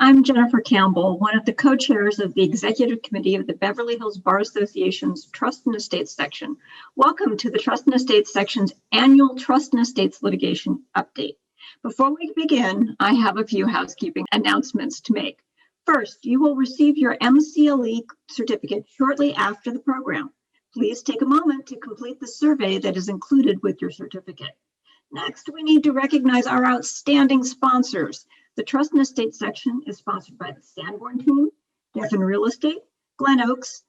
I'm Jennifer Campbell, one of the co-chairs of the Executive Committee of the Beverly Hills Bar Association's Trust and Estates section. Welcome to the Trust and Estates section's annual Trust and Estates litigation update. Before we begin, I have a few housekeeping announcements to make. First, you will receive your MCLE certificate shortly after the program. Please take a moment to complete the survey that is included with your certificate. Next, we need to recognize our outstanding sponsors. The Trust and Estates section is sponsored by the Sanborn team, Geffen Real Estate, Glen Oaks,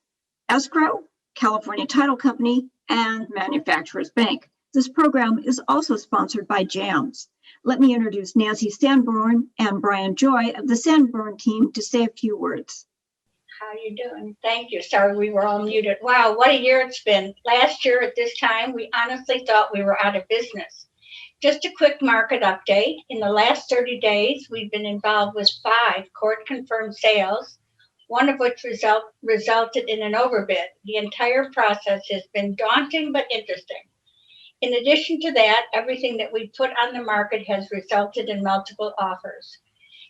Escrow, California Title Company, and Manufacturers Bank. This program is also sponsored by JAMS. Let me introduce Nancy Sanborn and Brian Joy of the Sanborn team to say a few words. How are you doing? Thank you. Sorry, we were all muted. Wow, what a year it's been. Last year at this time, we honestly thought we were out of business. Just a quick market update. In the last 30 days, we've been involved with 5 court-confirmed sales, one of which resulted in an overbid. The entire process has been daunting but interesting. In addition to that, everything that we put on the market has resulted in multiple offers.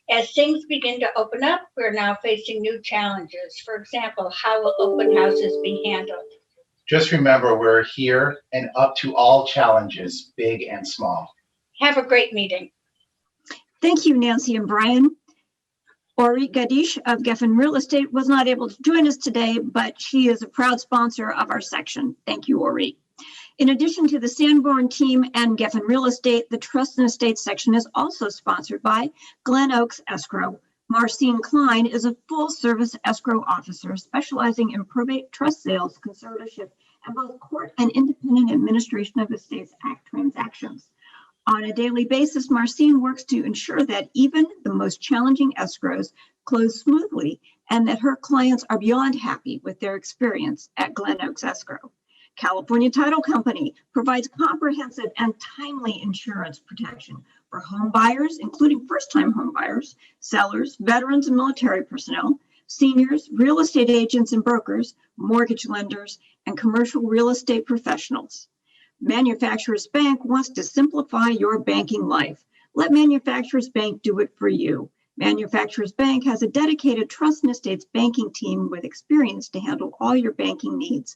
As things begin to open up, we're now facing new challenges. For example, how will open houses be handled? Just remember, we're here and up to all challenges, big and small. Have a great meeting. Thank you, Nancy and Brian. Ori Gadish of Geffen Real Estate was not able to join us today, but she is a proud sponsor of our section. Thank you, Ori. In addition to the Sanborn team and Geffen Real Estate, the Trust and Estates section is also sponsored by Glen Oaks Escrow. Marcine Klein is a full-service escrow officer specializing in probate, trust sales, conservatorship, and both court and independent administration of estates act transactions. On a daily basis, Marcine works to ensure that even the most challenging escrows close smoothly and that her clients are beyond happy with their experience at Glen Oaks Escrow. California Title Company provides comprehensive and timely insurance protection for home buyers, including first-time home buyers, sellers, veterans and military personnel, seniors, real estate agents and brokers, mortgage lenders, and commercial real estate professionals. Manufacturers Bank wants to simplify your banking life. Let Manufacturers Bank do it for you. Manufacturers Bank has a dedicated Trust and Estates banking team with experience to handle all your banking needs.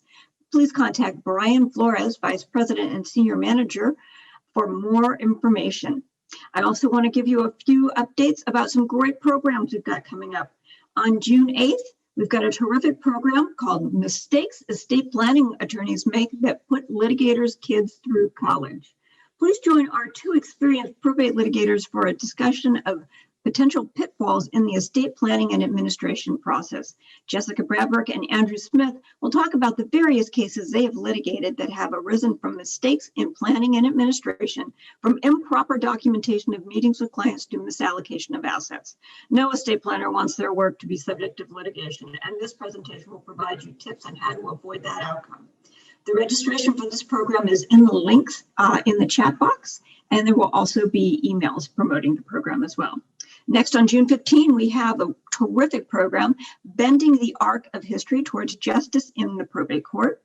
Please contact Brian Flores, Vice President and Senior Manager, for more information. I also want to give you a few updates about some great programs we've got coming up. On June 8th, we've got a terrific program called Mistakes Estate Planning Attorneys Make That Put Litigators' Kids Through College. Please join our 2 experienced probate litigators for a discussion of potential pitfalls in the estate planning and administration process. Jessica Bradbrook and Andrew Smith will talk about the various cases they have litigated that have arisen from mistakes in planning and administration, from improper documentation of meetings with clients to misallocation of assets. No estate planner wants their work to be subject of litigation, and this presentation will provide you tips on how to avoid that outcome. The registration for this program is in the links in the chat box, and there will also be emails promoting the program as well. Next, on June 15, we have a terrific program, Bending the Arc of History Towards Justice in the Probate Court.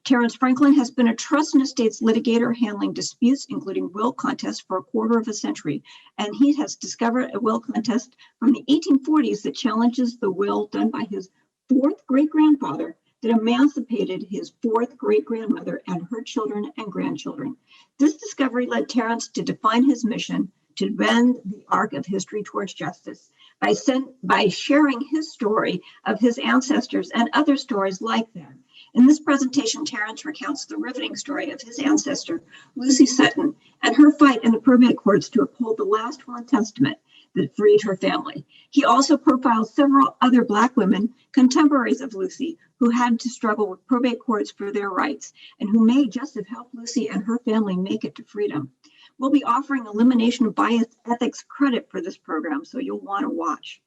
Terrence Franklin has been a trust and estates litigator handling disputes, including will contests, for a quarter of a century, and he has discovered a will contest from the 1840s that challenges the will done by his 4th great-grandfather that emancipated his 4th great-grandmother and her children and grandchildren. This discovery led Terrence to define his mission to bend the arc of history towards justice by sharing his story of his ancestors and other stories like them. In this presentation, Terrence recounts the riveting story of his ancestor, Lucy Sutton, and her fight in the probate courts to uphold the last will and testament that freed her family. He also profiles several other Black women, contemporaries of Lucy, who had to struggle with probate courts for their rights and who may just have helped Lucy and her family make it to freedom. We'll be offering elimination of bias ethics credit for this program, so you'll want to watch.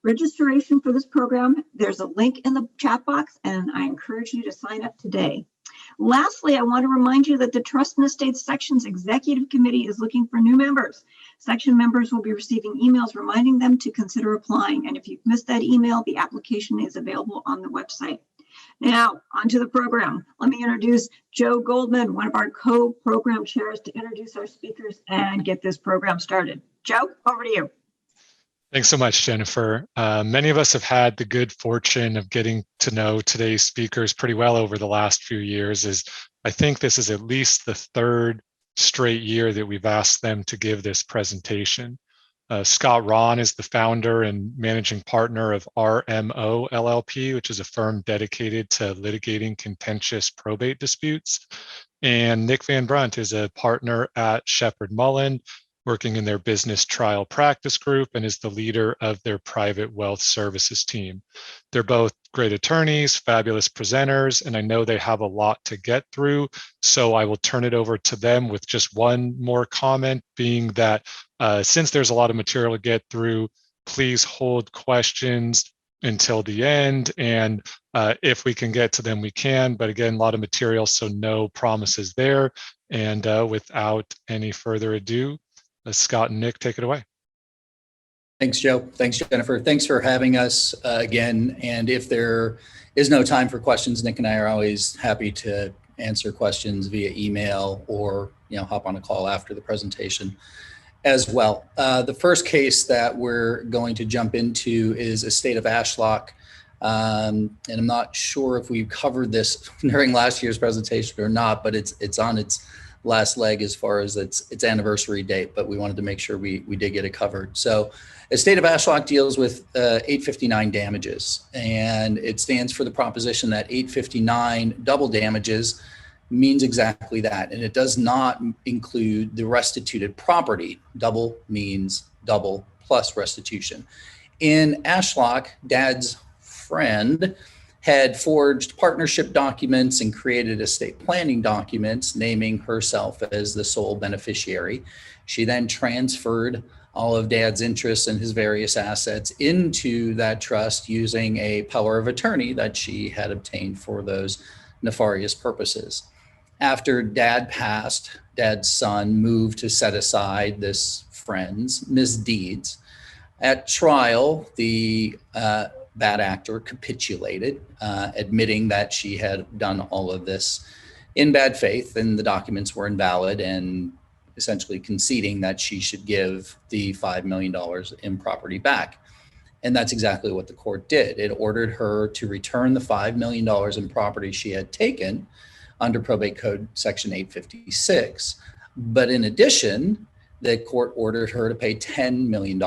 Registration for this program, there's a link in the chat box, and I encourage you to sign up today. Lastly, I want to remind you that the Trust and Estates Section's Executive Committee is looking for new members. Section members will be receiving emails reminding them to consider applying, and if you've missed that email, the application is available on the website. Now, onto the program. Let me introduce Joe Goldman, one of our co-program chairs, to introduce our speakers and get this program started. Joe, over to you. Thanks so much, Jennifer. Many of us have had the good fortune of getting to know today's speakers pretty well over the last few years, as I think this is at least the third straight year that we've asked them to give this presentation. Scott Rahn is the founder and managing partner of RMO LLP, which is a firm dedicated to litigating contentious probate disputes. And Nick Van Brunt is a partner at Sheppard Mullin, working in their business trial practice group, and is the leader of their private wealth services team. They're both great attorneys, fabulous presenters, and I know they have a lot to get through. So I will turn it over to them with just one more comment, being that since there's a lot of material to get through, please hold questions until the end. And if we can get to them, we can. But again, a lot of material, so no promises there. And without any further ado, Scott and Nick, take it away. Thanks, Joe. Thanks, Jennifer. Thanks for having us again. And if there is no time for questions, Nick and I are always happy to answer questions via email or hop on a call after the presentation as well. The first case that we're going to jump into is Estate of Ashlock. And I'm not sure if we covered this during last year's presentation or not, but it's on its last leg as far as its anniversary date, but we wanted to make sure we did get it covered. So Estate of Ashlock deals with 859 damages, and it stands for the proposition that 859 double damages means exactly that, and it does not include the restituted property. Double means double plus restitution. In Ashlock, Dad's friend had forged partnership documents and created estate planning documents naming herself as the sole beneficiary. She then transferred all of Dad's interests and his various assets into that trust using a power of attorney that she had obtained for those nefarious purposes. After Dad passed, Dad's son moved to set aside this friend's misdeeds. At trial, the bad actor capitulated, admitting that she had done all of this in bad faith and the documents were invalid, and essentially conceding that she should give the $5 million in property back. And that's exactly what the court did. It ordered her to return the $5 million in property she had taken under Probate Code Section 856. But in addition, the court ordered her to pay $10 million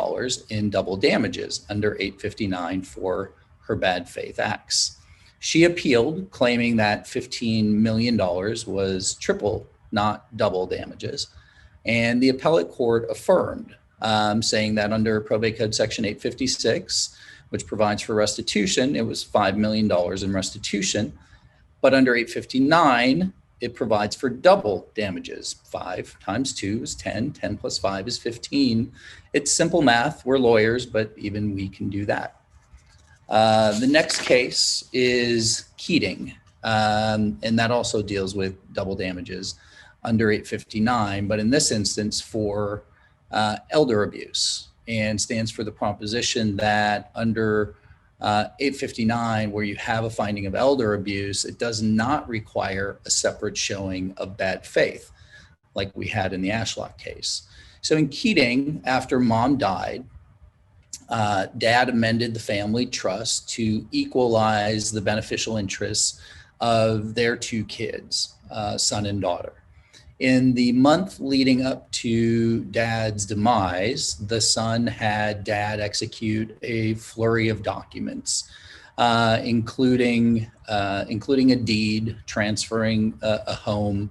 in double damages under 859 for her bad faith acts. She appealed, claiming that $15 million was triple, not double damages. And the appellate court affirmed, saying that under Probate Code Section 856, which provides for restitution, it was $5 million in restitution. But under 859, it provides for double damages. 5 times 2 is 10, 10 plus 5 is 15. It's simple math. We're lawyers, but even we can do that. The next case is Keading, and that also deals with double damages under 859, but in this instance for elder abuse, and stands for the proposition that under 859, where you have a finding of elder abuse, it does not require a separate showing of bad faith like we had in the Ashlock case. So in Keading, after Mom died, Dad amended the family trust to equalize the beneficial interests of their 2 kids, son and daughter. In the month leading up to Dad's demise, the son had Dad execute a flurry of documents, including a deed transferring a home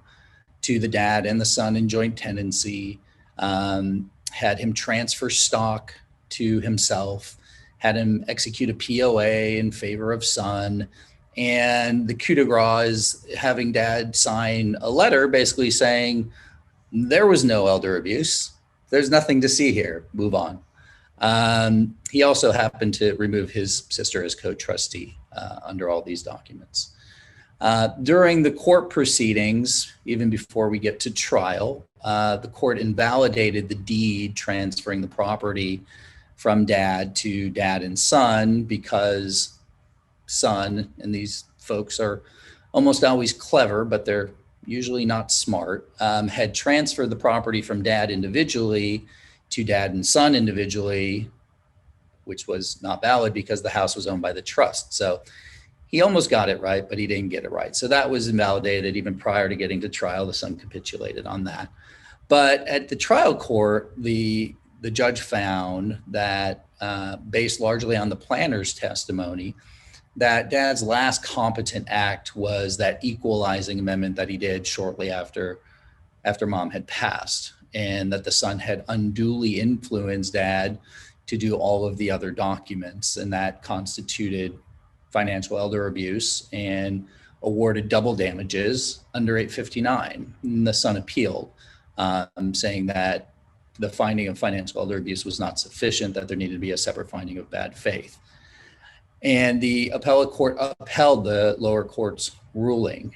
to the dad and the son in joint tenancy, had him transfer stock to himself, had him execute a POA in favor of son. And the coup de grace is having Dad sign a letter basically saying, there was no elder abuse. There's nothing to see here. Move on. He also happened to remove his sister as co-trustee under all these documents. During the court proceedings, even before we get to trial, the court invalidated the deed transferring the property from Dad to Dad and son because son, and these folks are almost always clever, but they're usually not smart, had transferred the property from Dad individually to Dad and son individually which was not valid because the house was owned by the trust. So he almost got it right, but he didn't get it right. So that was invalidated even prior to getting to trial. The son capitulated on that. But at the trial court, the judge found that, based largely on the planner's testimony, that Dad's last competent act was that equalizing amendment that he did shortly after Mom had passed, and that the son had unduly influenced Dad to do all of the other documents, and that constituted financial elder abuse and awarded double damages under 859. And the son appealed, saying that the finding of financial elder abuse was not sufficient, that there needed to be a separate finding of bad faith. And the appellate court upheld the lower court's ruling,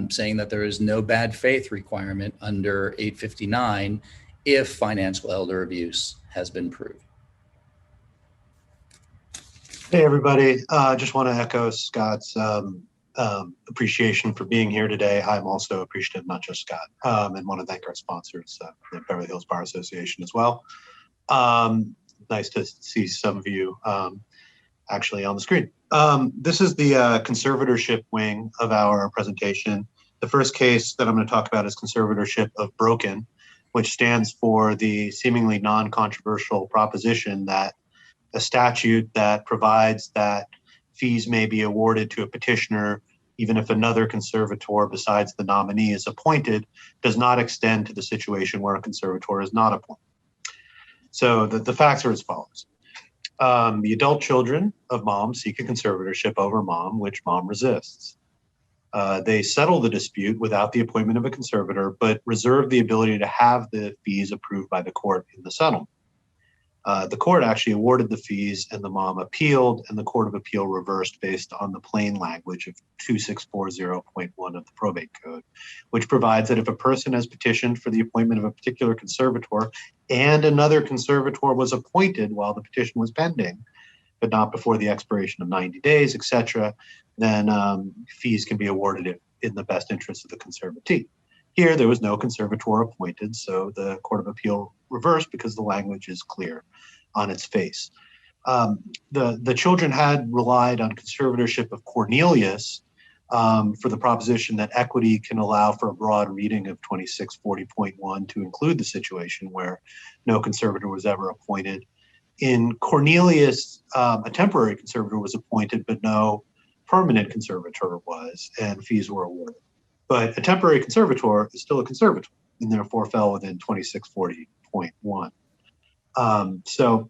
saying that there is no bad faith requirement under 859 if financial elder abuse has been proved. Hey, everybody. Just want to echo Scott's appreciation for being here today. I'm also appreciative, not just Scott, and want to thank our sponsors, the Beverly Hills Bar Association as well. Nice to see some of you actually on the screen. This is the conservatorship wing of our presentation. The first case that I'm going to talk about is Conservatorship of Brokken, which stands for the seemingly non-controversial proposition that a statute that provides that fees may be awarded to a petitioner even if another conservator besides the nominee is appointed does not extend to the situation where a conservator is not appointed. So the facts are as follows. The adult children of Mom seek a conservatorship over Mom, which Mom resists. They settle the dispute without the appointment of a conservator, but reserve the ability to have the fees approved by the court in the settlement. The court actually awarded the fees, and the Mom appealed, and the Court of Appeal reversed based on the plain language of 2640.1 of the Probate Code, which provides that if a person has petitioned for the appointment of a particular conservator and another conservator was appointed while the petition was pending, but not before the expiration of 90 days, etc., then fees can be awarded in the best interest of the conservatee. Here, there was no conservator appointed, so the Court of Appeal reversed because the language is clear on its face. The children had relied on conservatorship of Cornelius for the proposition that equity can allow for a broad reading of 2640.1 to include the situation where no conservator was ever appointed. In Cornelius, a temporary conservator was appointed, but no permanent conservator was, and fees were awarded. But a temporary conservator is still a conservator and therefore fell within 2640.1. So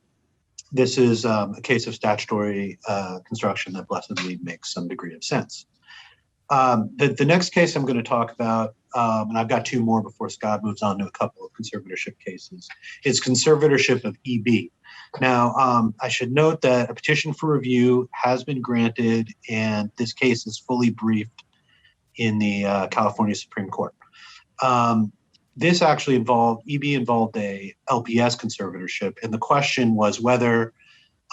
this is a case of statutory construction that blessedly makes some degree of sense. The next case I'm going to talk about, and I've got two more before Scott moves on to a couple of conservatorship cases, is Conservatorship of E.B. Now, I should note that a petition for review has been granted, and this case is fully briefed in the California Supreme Court. This actually involved a LPS conservatorship, and the question was whether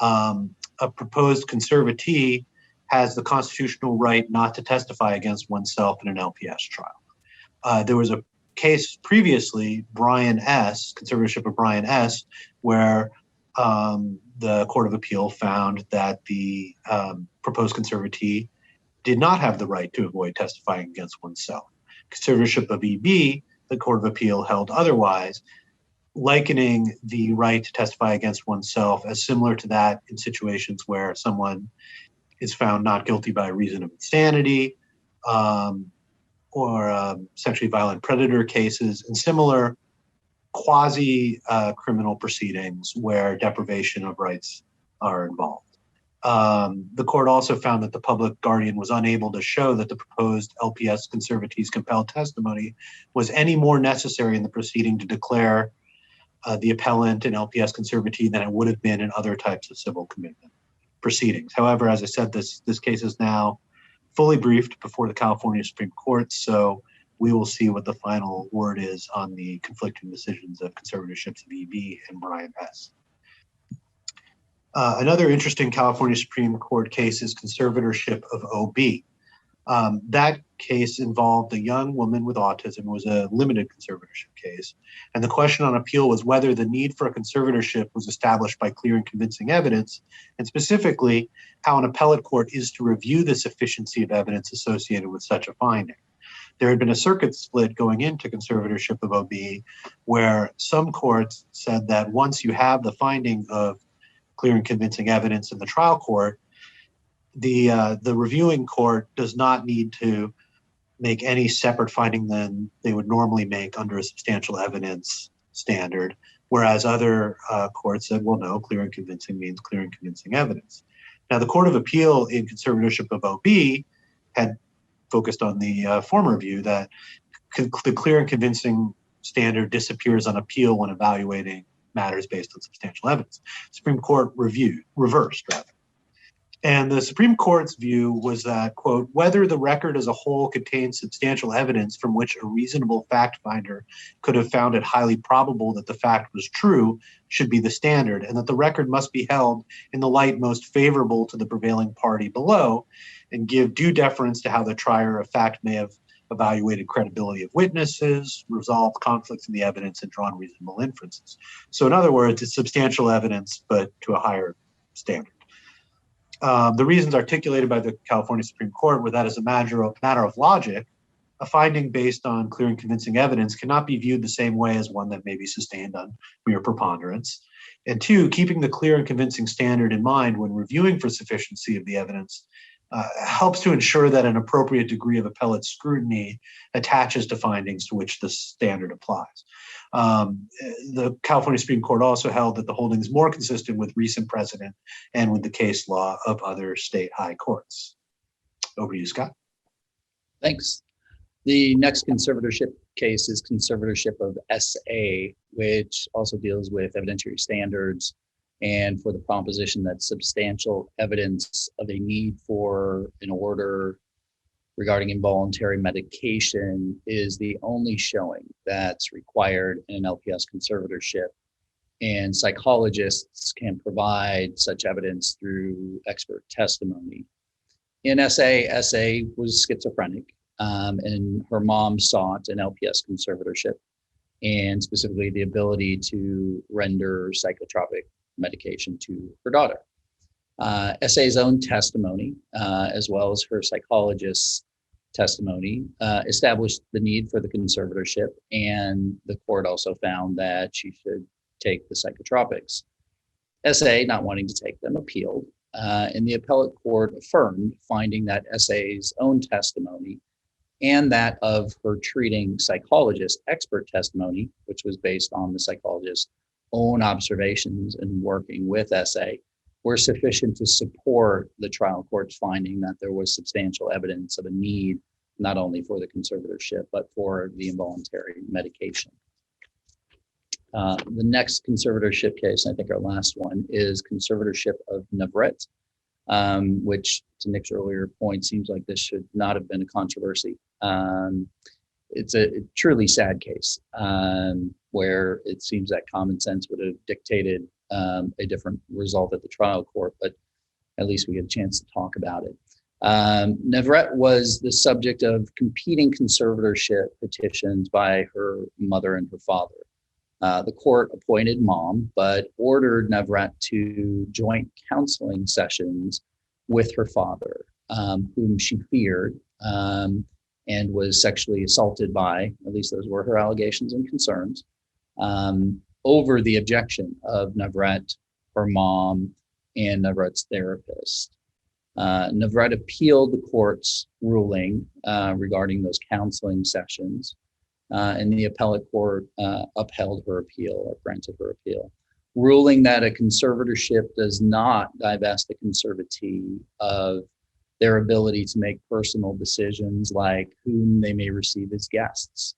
a proposed conservatee has the constitutional right not to testify against oneself in an LPS trial. There was a case previously, Brian S., Conservatorship of Brian S., where the Court of Appeal found that the proposed conservatee did not have the right to avoid testifying against oneself. Conservatorship of E.B., the Court of Appeal held otherwise, likening the right to testify against oneself as similar to that in situations where someone is found not guilty by reason of insanity or sexually violent predator cases and similar quasi-criminal proceedings where deprivation of rights are involved. The court also found that the public guardian was unable to show that the proposed LPS conservatee's compelled testimony was any more necessary in the proceeding to declare the appellant an LPS conservatee than it would have been in other types of civil commitment proceedings. However, as I said, this case is now fully briefed before the California Supreme Court, so we will see what the final word is on the conflicting decisions of conservatorships of E.B. and Brian S. Another interesting California Supreme Court case is Conservatorship of O.B. That case involved a young woman with autism. It was a limited conservatorship case. And the question on appeal was whether the need for a conservatorship was established by clear and convincing evidence, and specifically how an appellate court is to review the sufficiency of evidence associated with such a finding. There had been a circuit split going into Conservatorship of Eb, where some courts said that once you have the finding of clear and convincing evidence in the trial court, the reviewing court does not need to make any separate finding than they would normally make under a substantial evidence standard, whereas other courts said, well, no, clear and convincing means clear and convincing evidence. Now, the Court of Appeal in Conservatorship of Eb had focused on the former view that the clear and convincing standard disappears on appeal when evaluating matters based on substantial evidence. Supreme Court reversed. And the Supreme Court's view was that, quote, whether the record as a whole contains substantial evidence from which a reasonable fact finder could have found it highly probable that the fact was true should be the standard, and that the record must be held in the light most favorable to the prevailing party below, and give due deference to how the trier of fact may have evaluated credibility of witnesses, resolved conflicts in the evidence, and drawn reasonable inferences. So in other words, it's substantial evidence, but to a higher standard. The reasons articulated by the California Supreme Court were that as a matter of logic, a finding based on clear and convincing evidence cannot be viewed the same way as one that may be sustained on mere preponderance. And two, keeping the clear and convincing standard in mind when reviewing for sufficiency of the evidence helps to ensure that an appropriate degree of appellate scrutiny attaches to findings to which the standard applies. The California Supreme Court also held that the holding is more consistent with recent precedent and with the case law of other state high courts. Over to you, Scott. Thanks. The next conservatorship case is Conservatorship of Sa, which also deals with evidentiary standards and for the proposition that substantial evidence of a need for an order regarding involuntary medication is the only showing that's required in an LPS conservatorship. And psychologists can provide such evidence through expert testimony. In SA was schizophrenic, and her mom sought an LPS conservatorship, and specifically the ability to render psychotropic medication to her daughter. SA's own testimony, as well as her psychologist's testimony, established the need for the conservatorship, and the court also found that she should take the psychotropics. SA, not wanting to take them, appealed, and the appellate court affirmed, finding that SA's own testimony and that of her treating psychologist expert testimony, which was based on the psychologist's own observations and working with SA, were sufficient to support the trial court's finding that there was substantial evidence of a need not only for the conservatorship, but for the involuntary medication. The next conservatorship case, I think our last one, is Conservatorship of Navret, which, to Nick's earlier point, seems like this should not have been a controversy. It's a truly sad case where it seems that common sense would have dictated a different result at the trial court, but at least we get a chance to talk about it. Navret was the subject of competing conservatorship petitions by her mother and her father. The court appointed mom, but ordered Navret to joint counseling sessions with her father, whom she feared and was sexually assaulted by, at least those were her allegations and concerns, over the objection of Navret, her mom, and Navret's therapist. Navret appealed the court's ruling regarding those counseling sessions, and the appellate court upheld her appeal or granted her appeal, ruling that a conservatorship does not divest the conservatee of their ability to make personal decisions like whom they may receive as guests,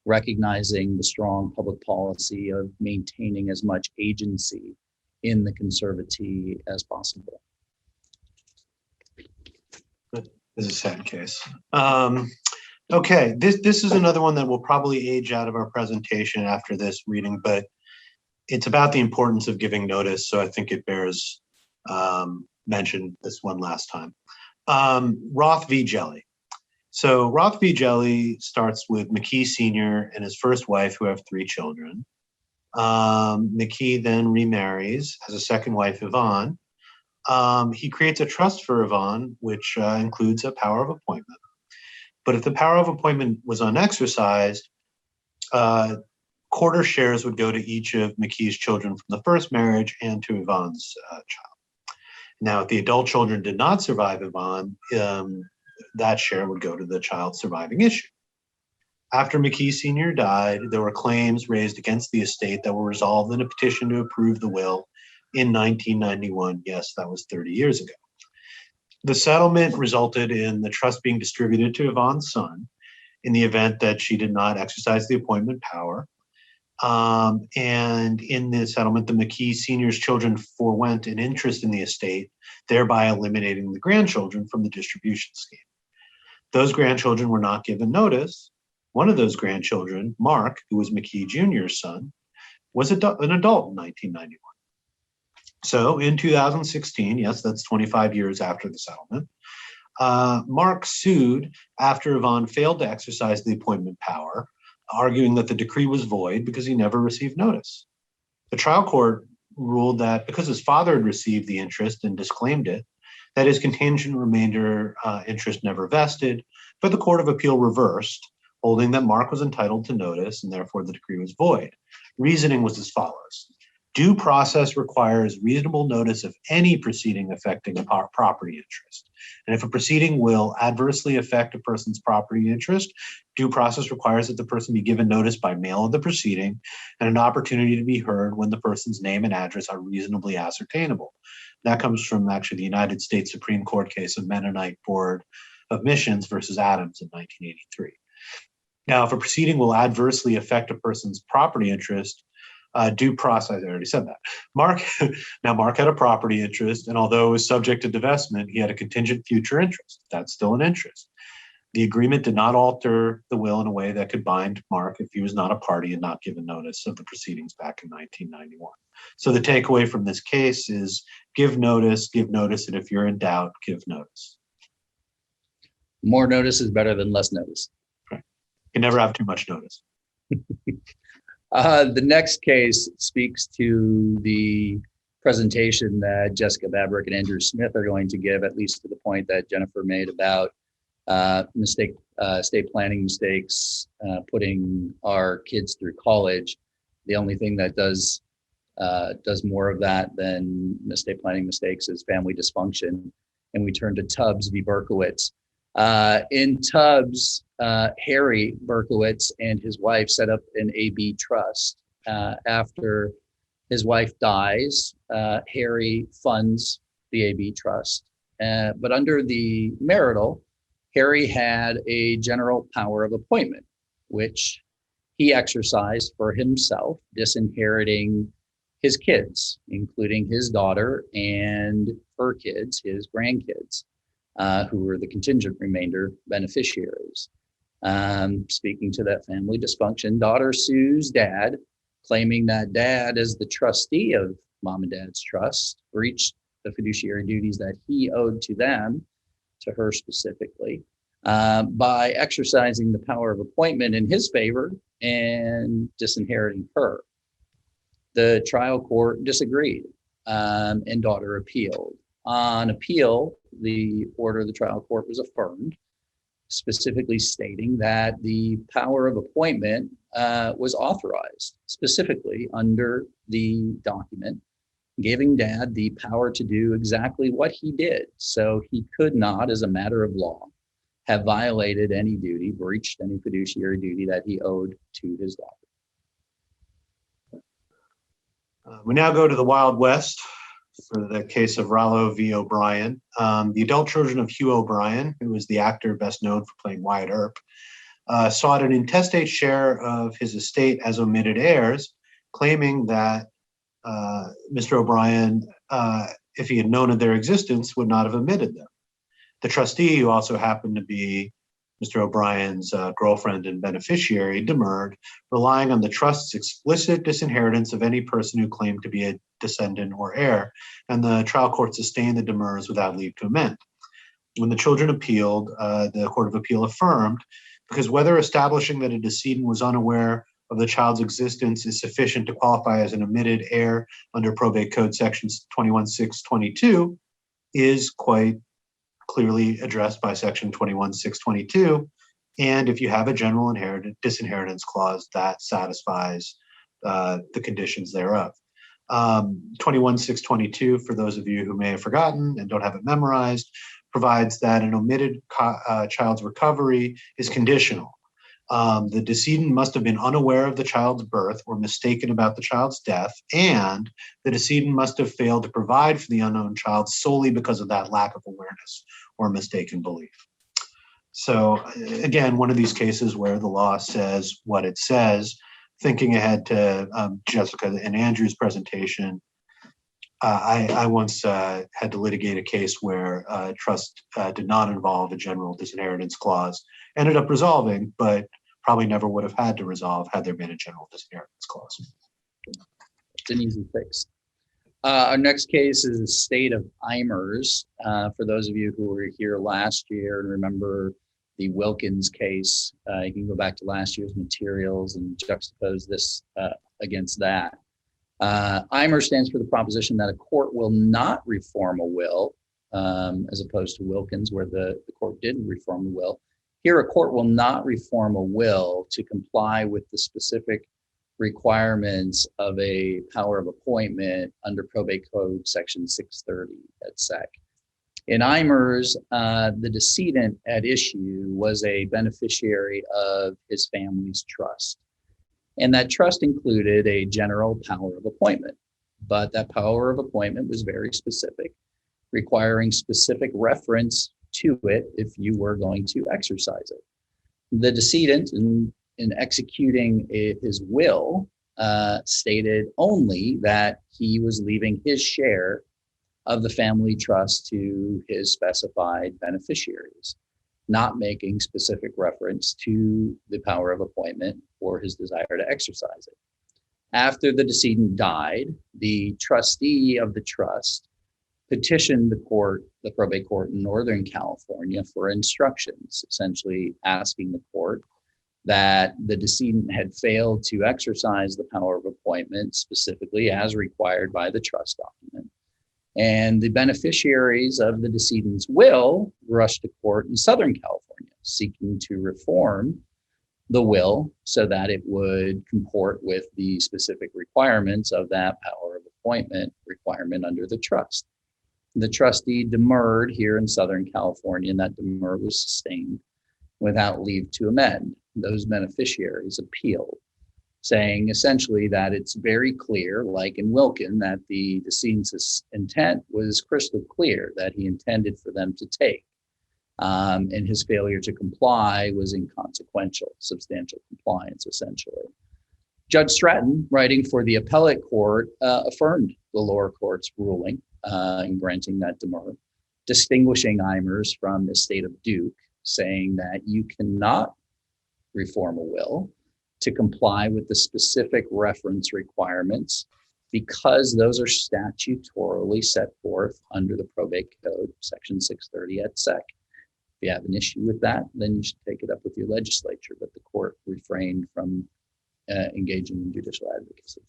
recognizing the strong public policy of maintaining as much agency in the conservatee as possible. This is a sad case. Okay, this is another one that will probably age out of our presentation after this reading, but it's about the importance of giving notice, so I think it bears mention this one last time. Roth V Jelly. So Roth V Jelly starts with McKee Sr. and his first wife, who have 3 children. McKee then remarries, has a second wife, Yvonne. He creates a trust for Yvonne, which includes a power of appointment. But if the power of appointment was unexercised, quarter shares would go to each of McKee's children from the first marriage and to Yvonne's child. Now, if the adult children did not survive Yvonne, that share would go to the child surviving issue. After McKee Sr. died, there were claims raised against the estate that were resolved in a petition to approve the will in 1991. Yes, that was 30 years ago. The settlement resulted in the trust being distributed to Yvonne's son in the event that she did not exercise the appointment power. And in the settlement, the McKee Sr.'s children forewent an interest in the estate, thereby eliminating the grandchildren from the distribution scheme. Those grandchildren were not given notice. One of those grandchildren, Mark, who was McKee Jr.'s son, was an adult in 1991. So in 2016, yes, that's 25 years after the settlement, Mark sued after Yvonne failed to exercise the appointment power, arguing that the decree was void because he never received notice. The trial court ruled that because his father had received the interest and disclaimed it, that his contingent remainder interest never vested, but the Court of Appeal reversed, holding that Mark was entitled to notice and therefore the decree was void. Reasoning was as follows. Due process requires reasonable notice of any proceeding affecting a property interest. And if a proceeding will adversely affect a person's property interest, due process requires that the person be given notice by mail of the proceeding and an opportunity to be heard when the person's name and address are reasonably ascertainable. That comes from actually the United States Supreme Court case of Mennonite Board of Missions versus Adams in 1983. Now, if a proceeding will adversely affect a person's property interest, due process, I already said that. Mark had a property interest, and although it was subject to divestment, he had a contingent future interest. That's still an interest. The agreement did not alter the will in a way that could bind Mark if he was not a party and not given notice of the proceedings back in 1991. So the takeaway from this case is give notice, and if you're in doubt, give notice. More notice is better than less notice. Right. You can never have too much notice. The next case speaks to the presentation that Jessica Babrick and Andrew Smith are going to give, at least to the point that Jennifer made about estate planning mistakes, putting our kids through college. The only thing that does more of that than estate planning mistakes is family dysfunction. And we turn to Tubbs v. Berkowitz. In Tubbs, Harry Berkowitz and his wife set up an AB trust. After his wife dies, Harry funds the AB trust. But under the marital, Harry had a general power of appointment, which he exercised for himself, disinheriting his kids, including his daughter and her kids, his grandkids. Who were the contingent remainder beneficiaries. Speaking to that family dysfunction, daughter sues dad, claiming that dad, as the trustee of mom and dad's trust, breached the fiduciary duties that he owed to them, to her specifically, by exercising the power of appointment in his favor and disinheriting her. The trial court disagreed, and daughter appealed. On appeal, the order of the trial court was affirmed, specifically stating that the power of appointment was authorized, specifically under the document, giving dad the power to do exactly what he did. So he could not, as a matter of law, have violated any duty, breached any fiduciary duty that he owed to his daughter. We now go to the Wild West for the case of Rallo v. O'Brien. The adult children of Hugh O'Brien, who is the actor best known for playing Wyatt Earp, sought an intestate share of his estate as omitted heirs, claiming that Mr. O'Brien, if he had known of their existence, would not have omitted them. The trustee, who also happened to be Mr. O'Brien's girlfriend and beneficiary, demurred, relying on the trust's explicit disinheritance of any person who claimed to be a descendant or heir, and the trial court sustained the demurs without leave to amend. When the children appealed, the Court of Appeal affirmed, because whether establishing that a decedent was unaware of the child's existence is sufficient to qualify as an omitted heir under Probate Code sections 21.622 is quite clearly addressed by section 21.622. And if you have a general disinheritance clause, that satisfies the conditions thereof. 21.622, for those of you who may have forgotten and don't have it memorized, provides that an omitted child's recovery is conditional. The decedent must have been unaware of the child's birth or mistaken about the child's death, and the decedent must have failed to provide for the unknown child solely because of that lack of awareness or mistaken belief. So again, one of these cases where the law says what it says. Thinking ahead to Jessica and Andrew's presentation, I once had to litigate a case where trust did not involve a general disinheritance clause. Ended up resolving, but probably never would have had to resolve had there been a general disinheritance clause. It's an easy fix. Our next case is the state of Eimers. For those of you who were here last year and remember the Wilkins case, you can go back to last year's materials and juxtapose this against that. Eimers stands for the proposition that a court will not reform a will, as opposed to Wilkins, where the court didn't reform a will. Here, a court will not reform a will to comply with the specific requirements of a power of appointment under Probate Code section 630 at SEC. In Eimers, the decedent at issue was a beneficiary of his family's trust. And that trust included a general power of appointment. But that power of appointment was very specific, requiring specific reference to it if you were going to exercise it. The decedent, in executing his will, stated only that he was leaving his share of the family trust to his specified beneficiaries, not making specific reference to the power of appointment or his desire to exercise it. After the decedent died, the trustee of the trust petitioned the probate court in Northern California for instructions, essentially asking the court that the decedent had failed to exercise the power of appointment specifically as required by the trust document. And the beneficiaries of the decedent's will rushed to court in Southern California, seeking to reform the will so that it would comport with the specific requirements of that power of appointment requirement under the trust. The trustee demurred here in Southern California, and that demur was sustained without leave to amend. Those beneficiaries appealed, saying essentially that it's very clear, like in Wilkin, that the decedent's intent was crystal clear, that he intended for them to take. And his failure to comply was inconsequential, substantial compliance, essentially. Judge Stratton, writing for the appellate court, affirmed the lower court's ruling in granting that demur, distinguishing Eimers from the state of Duke, saying that you cannot reform a will to comply with the specific reference requirements because those are statutorily set forth under the Probate Code, section 630 et sec. If you have an issue with that, then you should take it up with your legislature, but the court refrained from engaging in judicial advocacy.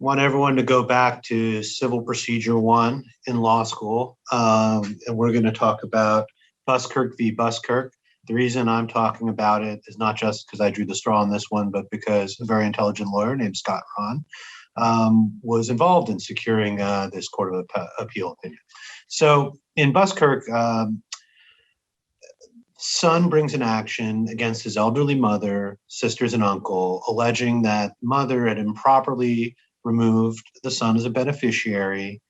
Want everyone to go back to Civil Procedure 1 in law school, and we're going to talk about Buskirk v. Buskirk. The reason I'm talking about it is not just because I drew the straw on this one, but because a very intelligent lawyer named Scott Rahn was involved in securing this Court of Appeal opinion. So in Buskirk, son brings an action against his elderly mother, sisters, and uncle, alleging that mother had improperly removed the son as a beneficiary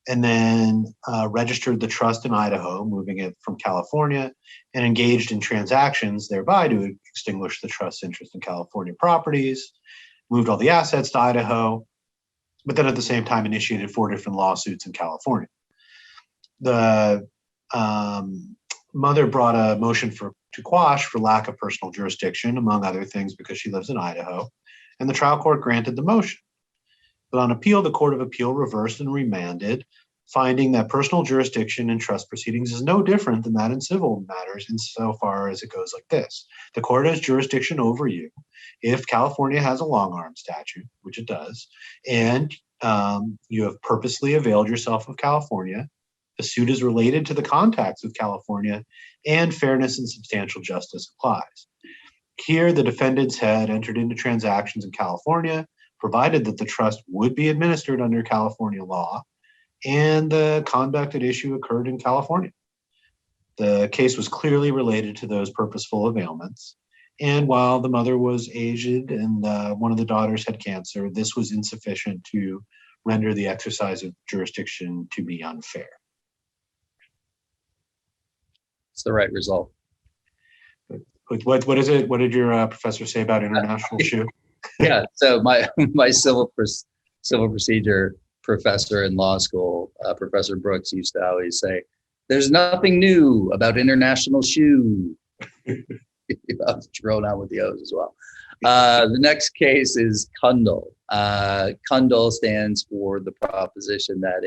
and then registered the trust in Idaho, moving it from California, and engaged in transactions thereby to extinguish the trust's interest in California properties, moved all the assets to Idaho, but then at the same time initiated 4 different lawsuits in California. The mother brought a motion to quash for lack of personal jurisdiction, among other things, because she lives in Idaho, and the trial court granted the motion. But on appeal, the Court of Appeal reversed and remanded, finding that personal jurisdiction in trust proceedings is no different than that in civil matters insofar as it goes like this. The court has jurisdiction over you if California has a long-arm statute, which it does, and you have purposely availed yourself of California. The suit is related to the contacts with California, and fairness and substantial justice applies. Here, the defendants had entered into transactions in California, provided that the trust would be administered under California law, and the conduct at issue occurred in California. The case was clearly related to those purposeful availments. And while the mother was aged and one of the daughters had cancer, this was insufficient to render the exercise of jurisdiction to be unfair. It's the right result. What is it? What did your professor say about international shoe? Yeah, so my civil procedure professor in law school, Professor Brooks, used to always say, "There's nothing new about international shoe." I was thrown out with the O's as well. The next case is Kundal. Kundal stands for the proposition that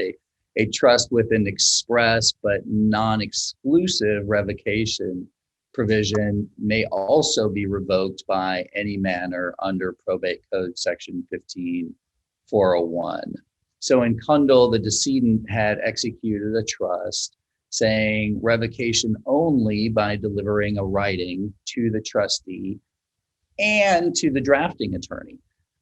a trust with an express but non-exclusive revocation provision may also be revoked by any manner under Probate Code Section 15401. So in Kundal, the decedent had executed a trust saying revocation only by delivering a writing to the trustee and to the drafting attorney.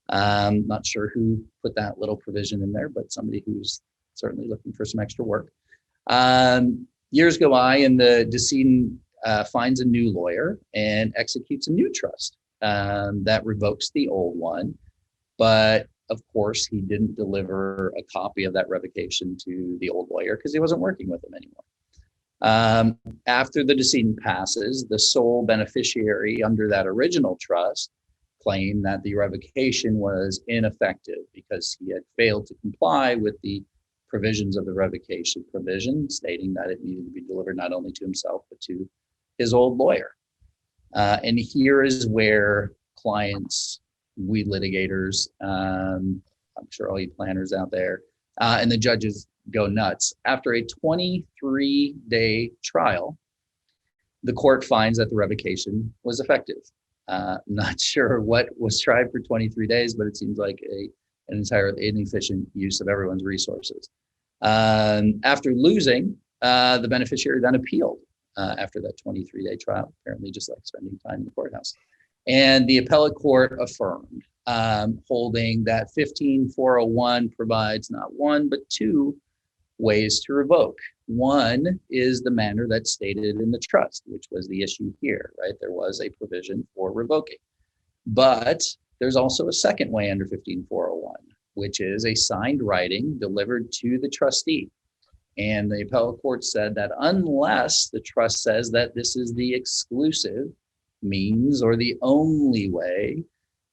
Not sure who put that little provision in there, but somebody who's certainly looking for some extra work. Years go by and the decedent finds a new lawyer and executes a new trust that revokes the old one. But of course, he didn't deliver a copy of that revocation to the old lawyer because he wasn't working with him anymore. After the decedent passes, the sole beneficiary under that original trust claimed that the revocation was ineffective because he had failed to comply with the provisions of the revocation provision, stating that it needed to be delivered not only to himself, but to his old lawyer. And here is where clients, we litigators, I'm sure all you planners out there, and the judges go nuts. After a 23-day trial, the court finds that the revocation was effective. Not sure what was tried for 23 days, but it seems like an entirely inefficient use of everyone's resources. After losing, the beneficiary then appealed after that 23-day trial, apparently just like spending time in the courthouse. And the appellate court affirmed, holding that 15401 provides not one, but two ways to revoke. One is the manner that's stated in the trust, which was the issue here, right? There was a provision for revoking. But there's also a second way under 15401, which is a signed writing delivered to the trustee. And the appellate court said that unless the trust says that this is the exclusive means or the only way,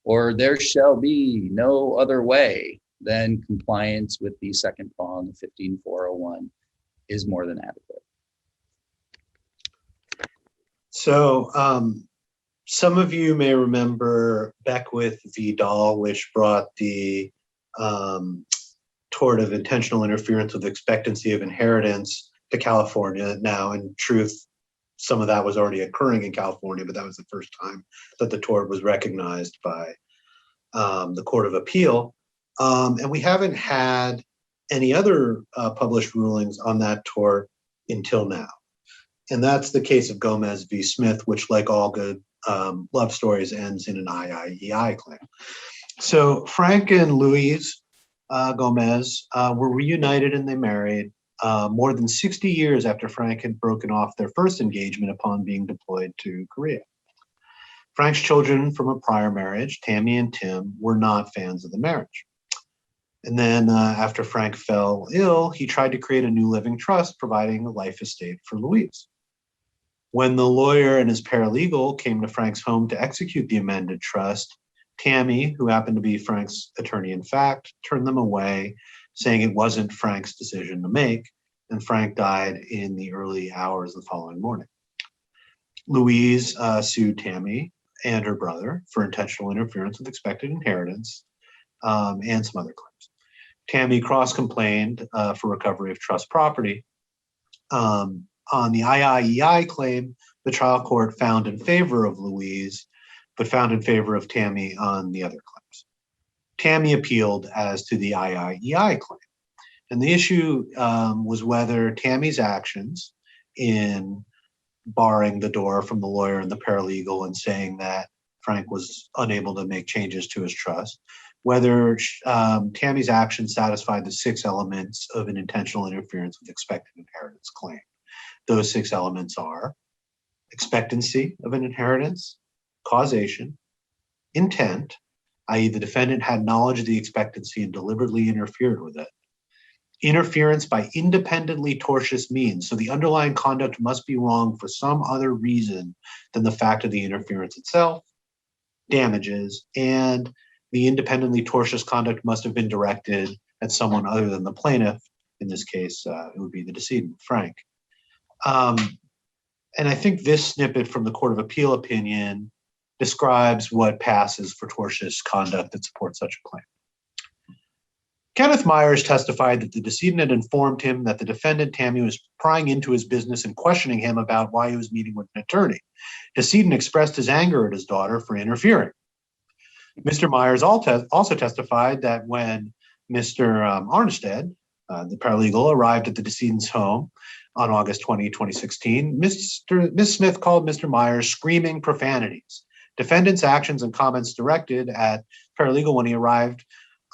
or there shall be no other way, then compliance with the second prong of 15401 is more than adequate. So some of you may remember Berkowitz v. Dahl, which brought the tort of intentional interference with expectancy of inheritance to California. Now, in truth, some of that was already occurring in California, but that was the first time that the tort was recognized by the Court of Appeal. And we haven't had any other published rulings on that tort until now. And that's the case of Gomez v. Smith, which, like all good love stories, ends in an IIEI claim. So Frank and Louise Gomez were reunited and they married more than 60 years after Frank had broken off their first engagement upon being deployed to Korea. Frank's children from a prior marriage, Tammy and Tim, were not fans of the marriage. And then after Frank fell ill, he tried to create a new living trust, providing a life estate for Louise. When the lawyer and his paralegal came to Frank's home to execute the amended trust, Tammy, who happened to be Frank's attorney in fact, turned them away, saying it wasn't Frank's decision to make, and Frank died in the early hours of the following morning. Louise sued Tammy and her brother for intentional interference with expected inheritance and some other claims. Tammy cross-complained for recovery of trust property. On the IIEI claim, the trial court found in favor of Louise, but found in favor of Tammy on the other claims. Tammy appealed as to the IIEI claim. And the issue was whether Tammy's actions in barring the door from the lawyer and the paralegal and saying that Frank was unable to make changes to his trust, whether Tammy's actions satisfied the 6 elements of an intentional interference with expected inheritance claim. Those 6 elements are expectancy of an inheritance, causation, intent, i.e. the defendant had knowledge of the expectancy and deliberately interfered with it, interference by independently tortious means. So the underlying conduct must be wrong for some other reason than the fact of the interference itself, damages, and the independently tortious conduct must have been directed at someone other than the plaintiff. In this case, it would be the decedent, Frank. And I think this snippet from the Court of Appeal opinion describes what passes for tortious conduct that supports such a claim. Kenneth Myers testified that the decedent had informed him that the defendant, Tammy, was prying into his business and questioning him about why he was meeting with an attorney. Decedent expressed his anger at his daughter for interfering. Mr. Myers also testified that when Mr. Arnstead, the paralegal, arrived at the decedent's home on August 20, 2016, Ms. Smith called Mr. Myers screaming profanities. Defendant's actions and comments directed at paralegal when he arrived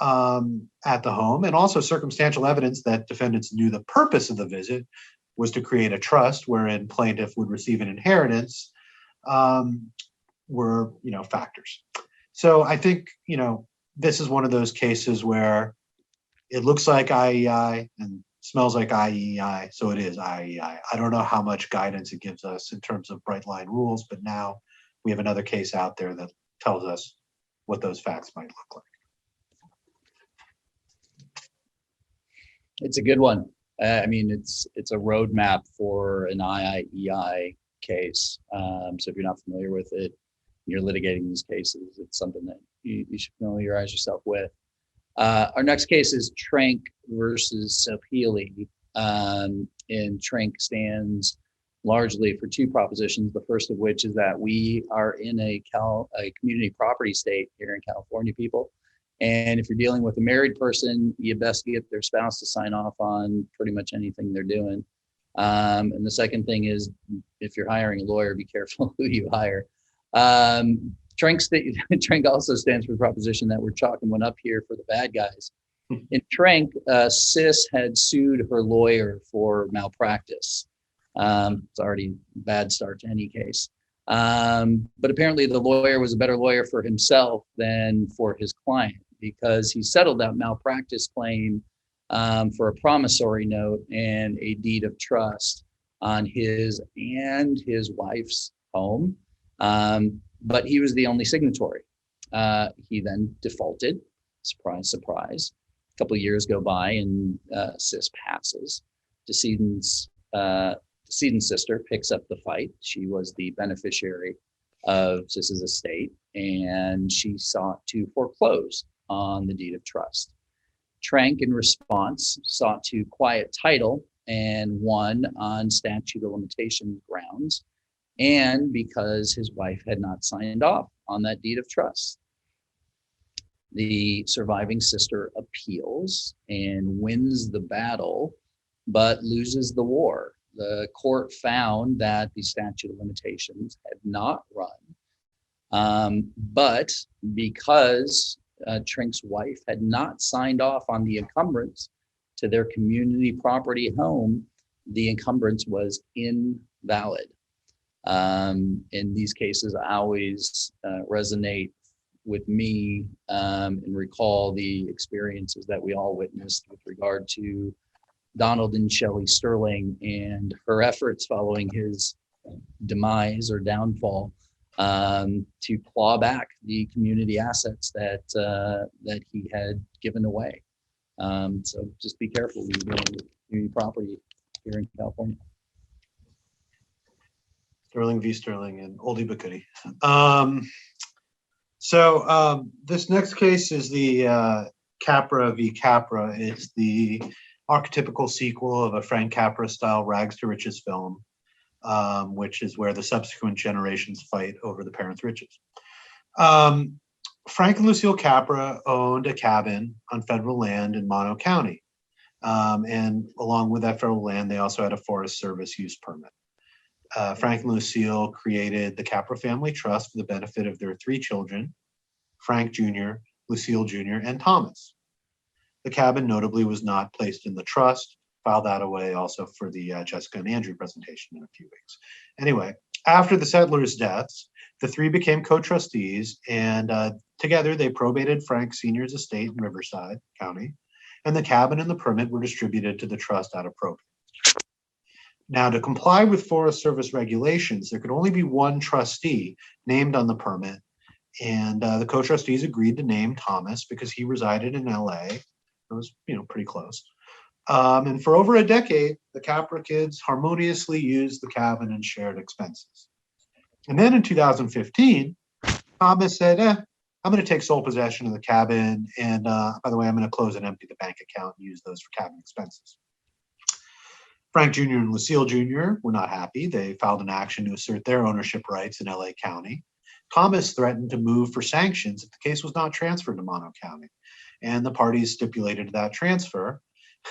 at the home, and also circumstantial evidence that defendants knew the purpose of the visit was to create a trust wherein plaintiff would receive an inheritance, were, factors. So I think, this is one of those cases where it looks like IEI and smells like IEI, so it is IEI. I don't know how much guidance it gives us in terms of bright line rules, but now we have another case out there that tells us what those facts might look like. It's a good one. It's a roadmap for an IIEI case. So if you're not familiar with it, you're litigating these cases, it's something that you should familiarize yourself with. Our next case is Trank versus Soheili. And Trank stands largely for 2 propositions. The first of which is that we are in a community property state here in California, people. And if you're dealing with a married person, you best get their spouse to sign off on pretty much anything they're doing. And the second thing is, if you're hiring a lawyer, be careful who you hire. Trank also stands for the proposition that we're chalking one up here for the bad guys. In Trank, Sis had sued her lawyer for malpractice. It's already a bad start to any case. But apparently the lawyer was a better lawyer for himself than for his client, because he settled that malpractice claim for a promissory note and a deed of trust on his and his wife's home. But he was the only signatory. He then defaulted. Surprise, surprise. A couple of years go by and Sis passes. Decedent's sister picks up the fight. She was the beneficiary of Sis's estate, and she sought to foreclose on the deed of trust. Trank, in response, sought to quiet title and won on statute of limitation grounds, and because his wife had not signed off on that deed of trust. The surviving sister appeals and wins the battle, but loses the war. The court found that the statute of limitations had not run, but because Trank's wife had not signed off on the encumbrance to their community property home, the encumbrance was invalid. In these cases, I always resonate with me and recall the experiences that we all witnessed with regard to Donald and Shelley Sterling and her efforts following his demise or downfall to claw back the community assets that he had given away. So just be careful when you're dealing with community property here in California. Sterling v. Sterling and oldie but goodie. So this next case is the Capra v. Capra is the archetypical sequel of a Frank Capra-style rags to riches film, which is where the subsequent generations fight over the parents' riches. Frank and Lucille Capra owned a cabin on federal land in Mono County. And along with that federal land, they also had a Forest Service use permit. Frank and Lucille created the Capra Family Trust for the benefit of their 3 children, Frank Jr., Lucille Jr., and Thomas. The cabin notably was not placed in the trust. File that away also for the Jessica and Andrew presentation in a few weeks. Anyway, after the settlers' deaths, the 3 became co-trustees, and together they probated Frank Sr.'s estate in Riverside County, and the cabin and the permit were distributed to the trust out of probate. Now, to comply with Forest Service regulations, there could only be 1 trustee named on the permit, and the co-trustees agreed to name Thomas because he resided in LA. It was, pretty close. And for over a decade, the Capra kids harmoniously used the cabin and shared expenses. And then in 2015, Thomas said, I'm going to take sole possession of the cabin. And by the way, I'm going to close and empty the bank account and use those for cabin expenses. Frank Jr. and Lucille Jr. were not happy. They filed an action to assert their ownership rights in LA County. Thomas threatened to move for sanctions if the case was not transferred to Mono County. And the parties stipulated that transfer.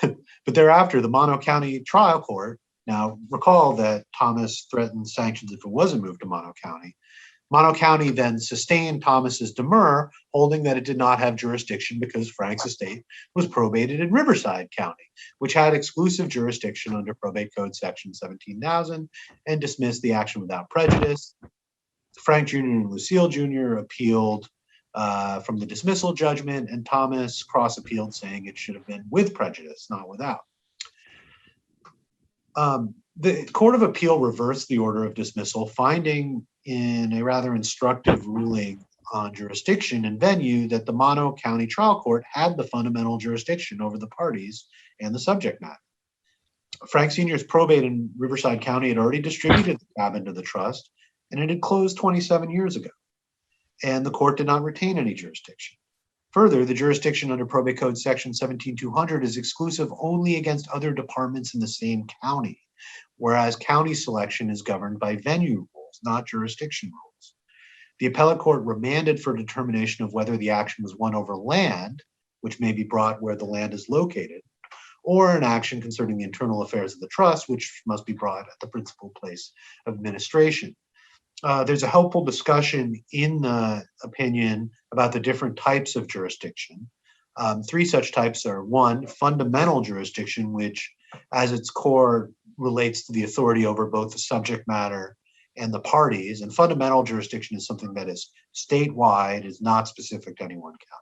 But thereafter, the Mono County trial court, now recall that Thomas threatened sanctions if it wasn't moved to Mono County. Mono County then sustained Thomas's demur, holding that it did not have jurisdiction because Frank's estate was probated in Riverside County, which had exclusive jurisdiction under Probate Code Section 17,000, and dismissed the action without prejudice. Frank Jr. and Lucille Jr. appealed from the dismissal judgment, and Thomas cross-appealed, saying it should have been with prejudice, not without. The Court of Appeal reversed the order of dismissal, finding in a rather instructive ruling on jurisdiction and venue that the Mono County trial court had the fundamental jurisdiction over the parties and the subject matter. Frank Sr.'s probate in Riverside County had already distributed the cabin to the trust, and it had closed 27 years ago. And the court did not retain any jurisdiction. Further, the jurisdiction under Probate Code Section 17,200 is exclusive only against other departments in the same county, whereas county selection is governed by venue rules, not jurisdiction rules. The appellate court remanded for determination of whether the action was one over land, which may be brought where the land is located, or an action concerning the internal affairs of the trust, which must be brought at the principal place of administration. There's a helpful discussion in the opinion about the different types of jurisdiction. 3 such types are: 1, fundamental jurisdiction, which as its core relates to the authority over both the subject matter and the parties. And fundamental jurisdiction is something that is statewide, is not specific to any one county.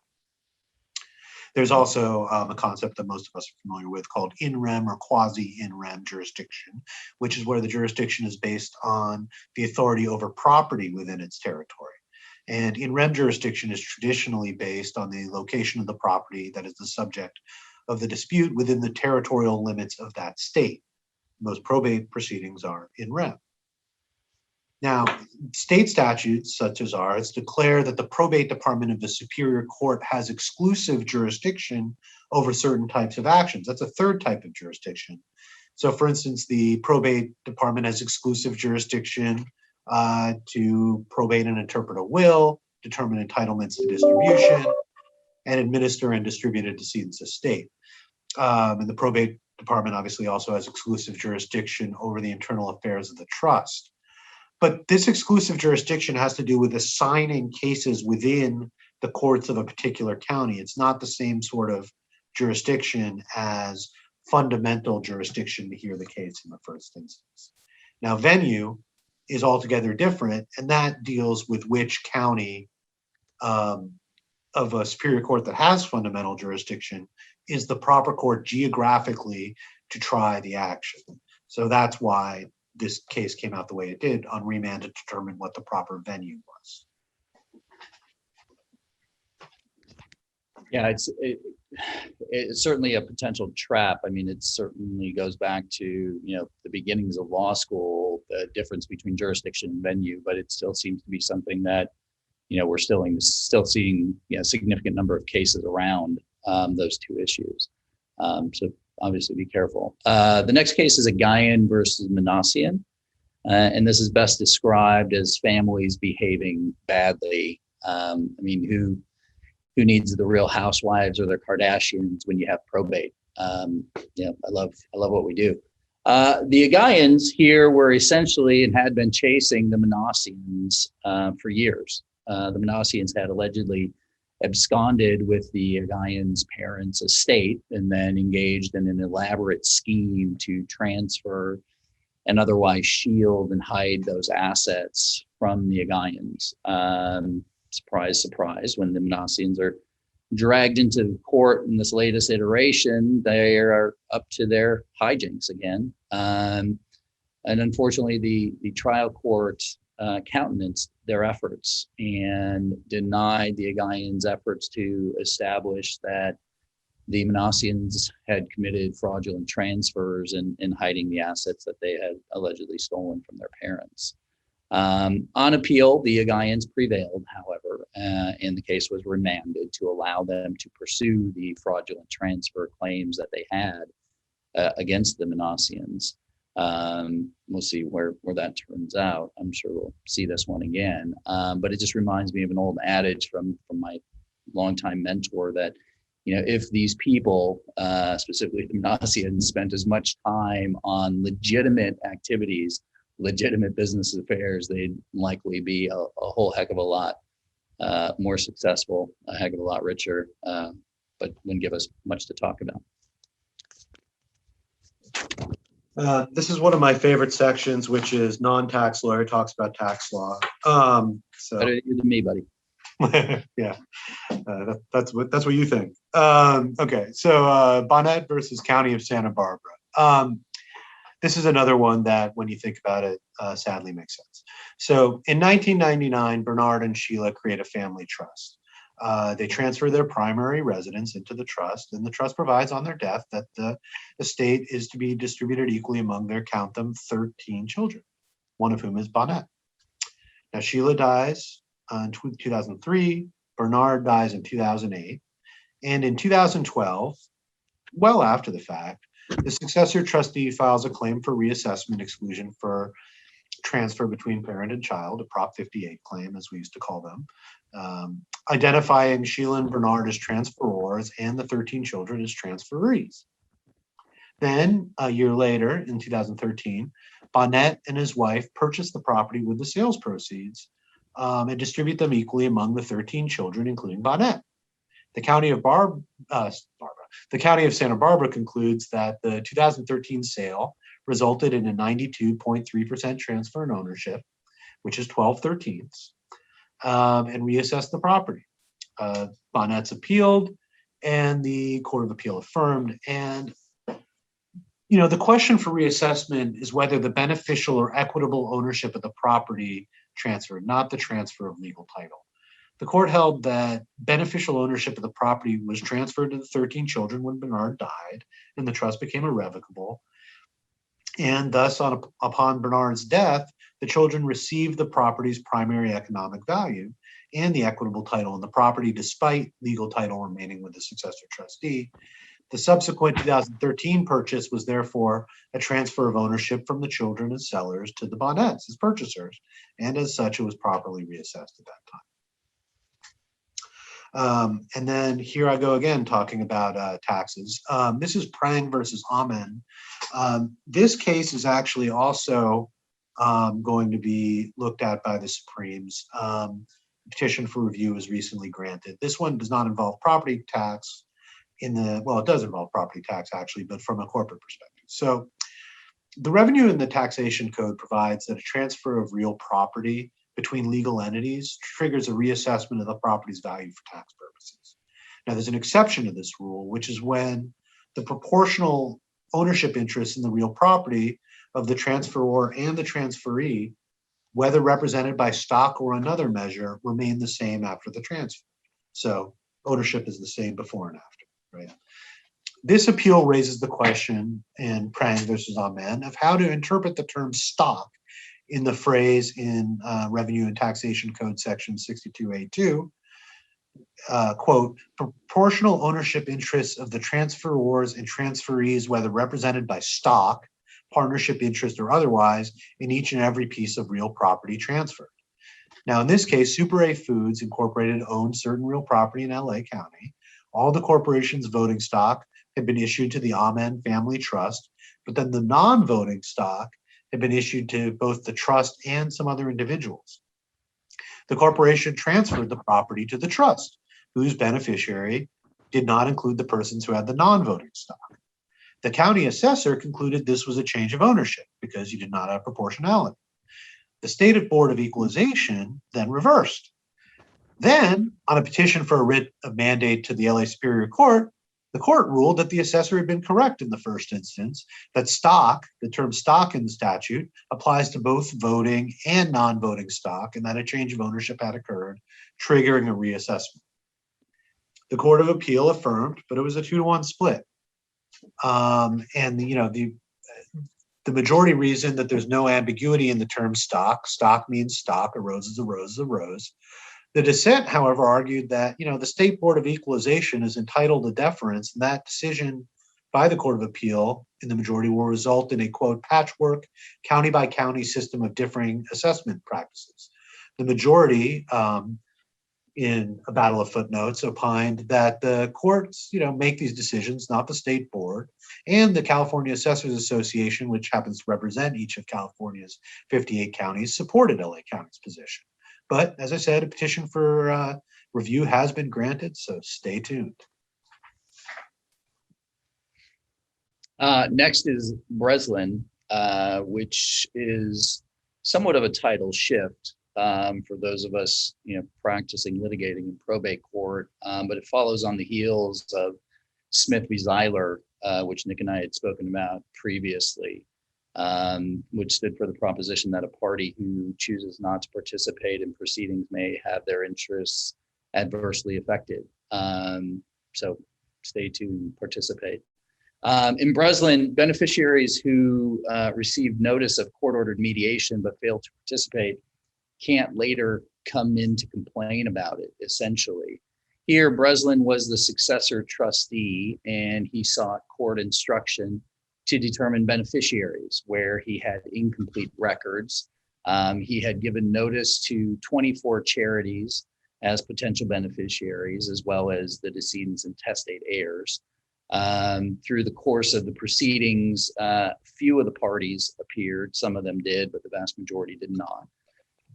There's also a concept that most of us are familiar with called in rem or quasi-in rem jurisdiction, which is where the jurisdiction is based on the authority over property within its territory. And in rem jurisdiction is traditionally based on the location of the property that is the subject of the dispute within the territorial limits of that state. Most probate proceedings are in rem. Now, state statutes such as ours declare that the probate department of the Superior Court has exclusive jurisdiction over certain types of actions. That's a 3rd type of jurisdiction. So for instance, the probate department has exclusive jurisdiction to probate and interpret a will, determine entitlements to distribution, and administer and distribute a decedent's estate. And the probate department obviously also has exclusive jurisdiction over the internal affairs of the trust. But this exclusive jurisdiction has to do with assigning cases within the courts of a particular county. It's not the same sort of jurisdiction as fundamental jurisdiction to hear the case in the first instance. Now, venue is altogether different, and that deals with which county of a superior court that has fundamental jurisdiction is the proper court geographically to try the action. So that's why this case came out the way it did on remand to determine what the proper venue was. Yeah, it's certainly a potential trap. I mean, it certainly goes back to, the beginnings of law school, the difference between jurisdiction and venue, but it still seems to be something that, we're still seeing a significant number of cases around. those two issues. So obviously be careful. The next case is a Gaian versus Minassian. And this is best described as families behaving badly. I mean, who needs the Real Housewives or the Kardashians when you have probate? Yeah, I love what we do. The Gaians here were essentially and had been chasing the Minassians for years. The Minassians had allegedly absconded with the Gaians' parents' estate and then engaged in an elaborate scheme to transfer and otherwise shield and hide those assets from the Gaians. Surprise, surprise, when the Minassians are dragged into court in this latest iteration, they are up to their hijinks again. And unfortunately, the trial court countenanced their efforts and denied the Gaians' efforts to establish that the Minassians had committed fraudulent transfers and hiding the assets that they had allegedly stolen from their parents. On appeal, the Gaians prevailed, however, and the case was remanded to allow them to pursue the fraudulent transfer claims that they had against the Minassians. We'll see where that turns out. I'm sure we'll see this one again, but it just reminds me of an old adage from my longtime mentor that, you know, if these people, specifically the Minassians, spent as much time on legitimate activities, legitimate business affairs, they'd likely be a whole heck of a lot more successful, a heck of a lot richer, but wouldn't give us much to talk about. This is one of my favorite sections, which is non-tax lawyer talks about tax law. Better than me, buddy. Yeah, that's what you think. Okay, so Bonnet versus County of Santa Barbara. This is another one that, when you think about it, sadly makes sense. So in 1999, Bernard and Sheila create a family trust. They transfer their primary residence into the trust, and the trust provides on their death that the estate is to be distributed equally among their, count them, 13 children, one of whom is Bonnet. Now, Sheila dies in 2003, Bernard dies in 2008, and in 2012, well after the fact, the successor trustee files a claim for reassessment exclusion for transfer between parent and child, a Prop 58 claim, as we used to call them, identifying Sheila and Bernard as transferors and the 13 children as transferees. Then, a year later, in 2013, Bonnet and his wife purchased the property with the sales proceeds and distribute them equally among the 13 children, including Bonnet. The County of Santa Barbara concludes that the 2013 sale resulted in a 92.3% transfer in ownership, which is 12/13ths, and reassessed the property. Bonnet's appealed, and the Court of Appeal affirmed. And you know, the question for reassessment is whether the beneficial or equitable ownership of the property transferred, not the transfer of legal title. The court held that beneficial ownership of the property was transferred to the 13 children when Bernard died, and the trust became irrevocable. And thus, upon Bernard's death, the children received the property's primary economic value and the equitable title in the property, despite legal title remaining with the successor trustee. The subsequent 2013 purchase was therefore a transfer of ownership from the children as sellers to the Bonnets as purchasers, and as such, it was properly reassessed at that time. And then here I go again talking about taxes. This is Prang versus Amen. This case is actually also going to be looked at by the Supremes. Petition for review was recently granted. This one does not involve property tax well, it does involve property tax actually, but from a corporate perspective. So the Revenue and the Taxation Code provides that a transfer of real property between legal entities triggers a reassessment of the property's value for tax purposes. Now, there's an exception to this rule, which is when the proportional ownership interest in the real property of the transferor and the transferee, whether represented by stock or another measure, remain the same after the transfer. So ownership is the same before and after, right? This appeal raises the question in Prang versus Amen of how to interpret the term stock in the phrase in Revenue and Taxation Code section 62A2, quote, proportional ownership interests of the transferors and transferees, whether represented by stock, partnership interest, or otherwise, in each and every piece of real property transferred. Now, in this case, Super A Foods Incorporated owned certain real property in LA County. All the corporation's voting stock had been issued to the Amen Family Trust, but then the non-voting stock had been issued to both the trust and some other individuals. The corporation transferred the property to the trust, whose beneficiary did not include the persons who had the non-voting stock. The county assessor concluded this was a change of ownership because you did not have proportionality. The State Board of Equalization then reversed. Then, on a petition for a writ of mandate to the LA Superior Court, the court ruled that the assessor had been correct in the first instance, that stock, the term stock in the statute, applies to both voting and non-voting stock, and that a change of ownership had occurred, triggering a reassessment. The Court of Appeal affirmed, but it was a 2-to-1 split. And the majority reason that there's no ambiguity in the term stock means stock, a rose is a rose is a rose. The dissent, however, argued that, the State Board of Equalization is entitled to deference, and that decision by the Court of Appeal in the majority will result in a, quote, patchwork, county by county system of differing assessment practices. The majority, in a battle of footnotes, opined that the courts, make these decisions, not the State Board, and the California Assessors Association, which happens to represent each of California's 58 counties, supported LA County's position. But as I said, a petition for review has been granted, so stay tuned. Next is Breslin, which is somewhat of a title shift for those of us, practicing litigating in probate court, but it follows on the heels of Smith v. Zeiler, which Nick and I had spoken about previously, which stood for the proposition that a party who chooses not to participate in proceedings may have their interests adversely affected. So stay tuned, participate. In Breslin, beneficiaries who received notice of court-ordered mediation but failed to participate can't later come in to complain about it, essentially. Here, Breslin was the successor trustee, and he sought court instruction to determine beneficiaries where he had incomplete records. He had given notice to 24 charities as potential beneficiaries, as well as the decedents and testate heirs. Through the course of the proceedings, few of the parties appeared. Some of them did, but the vast majority did not.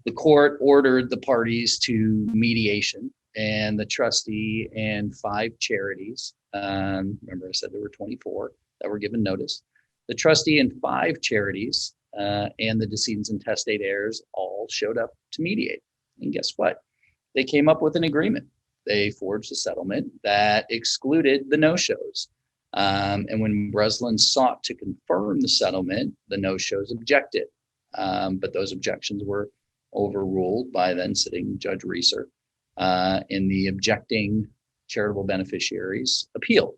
The court ordered the parties to mediation, and the trustee and 5 charities, remember I said there were 24 that were given notice. The trustee and 5 charities and the decedents and testate heirs all showed up to mediate. And guess what? They came up with an agreement. They forged a settlement that excluded the no-shows. And when Breslin sought to confirm the settlement, the no-shows objected. But those objections were overruled by then sitting Judge Reeser, and the objecting charitable beneficiaries appealed.